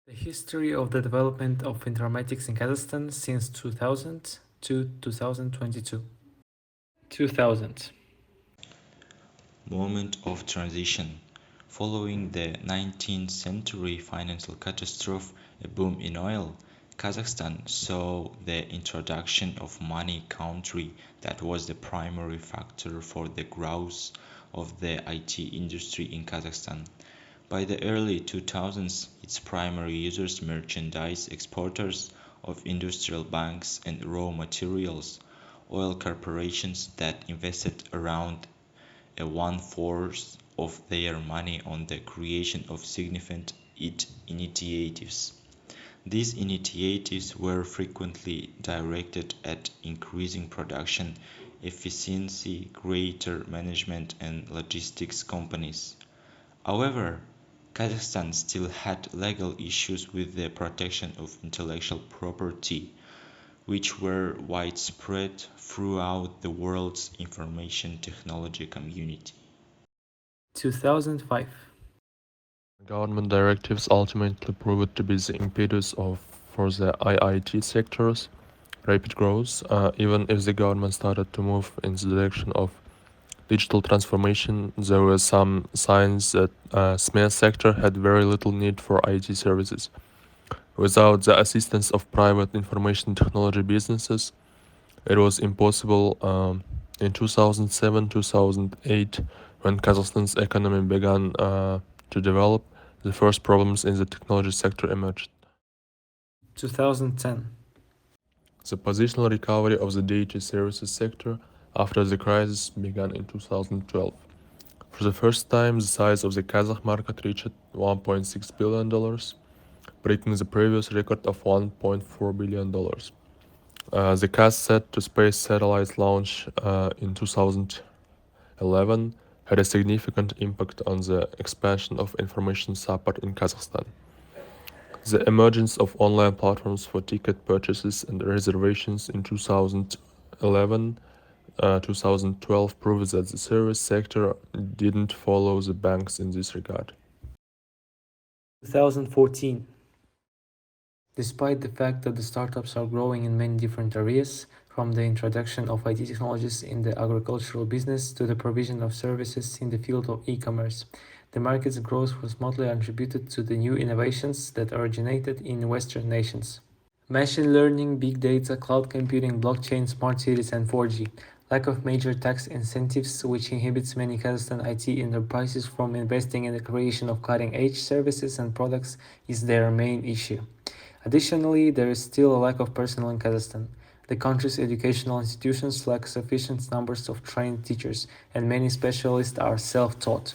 The history of the development of informatics in Kazakhstan since 2000 to 2022. 2000. Moment of transition. Following the 19th century financial catastrophe, a boom in oil, Kazakhstan saw the introduction of money country that was the primary factor for the growth of the IT industry in Kazakhstan. By the early 2000s, its primary users merchandise exporters of industrial banks and raw materials, oil corporations that invested around a one-fourth of their money on the creation of significant initiatives. These initiatives were frequently directed at increasing production efficiency, greater management, and logistics companies. However, Kazakhstan still had legal issues with the protection of intellectual property, which were widespread throughout the world's information technology community. 2005. Government directives ultimately proved to be the impetus for the IIT sector's rapid growth, even if the government started to move in the direction of digital transformation. There were some signs that SME sector had very little need for IT services. Without the assistance of private information technology businesses, it was impossible. In 2007-2008, when Kazakhstan's economy began to develop, the first problems in the technology sector emerged. 2010. The positional recovery of the data services sector after the crisis began in 2012. For the first time, the size of the Kazakh market reached $1.6 billion, breaking the previous record of $1.4 billion. The Kaz set to space satellite launch in 2011 had a significant impact on the expansion of information support in Kazakhstan. The emergence of online platforms for ticket purchases and reservations in 2011 2012 proves that the service sector didn't follow the banks in this regard. 2014. Despite the fact that the startups are growing in many different areas, from the introduction of IT technologies in the agricultural business to the provision of services in the field of e-commerce, the market's growth was mostly attributed to the new innovations that originated in Western nations. Machine learning, big data, cloud computing, blockchain, smart cities, and 4G. Lack of major tax incentives, which inhibits many Kazakhstan IT enterprises from investing in the creation of cutting-edge services and products, is their main issue. Additionally, there is still a lack of personnel in Kazakhstan. The country's educational institutions lack sufficient numbers of trained teachers, and many specialists are self-taught.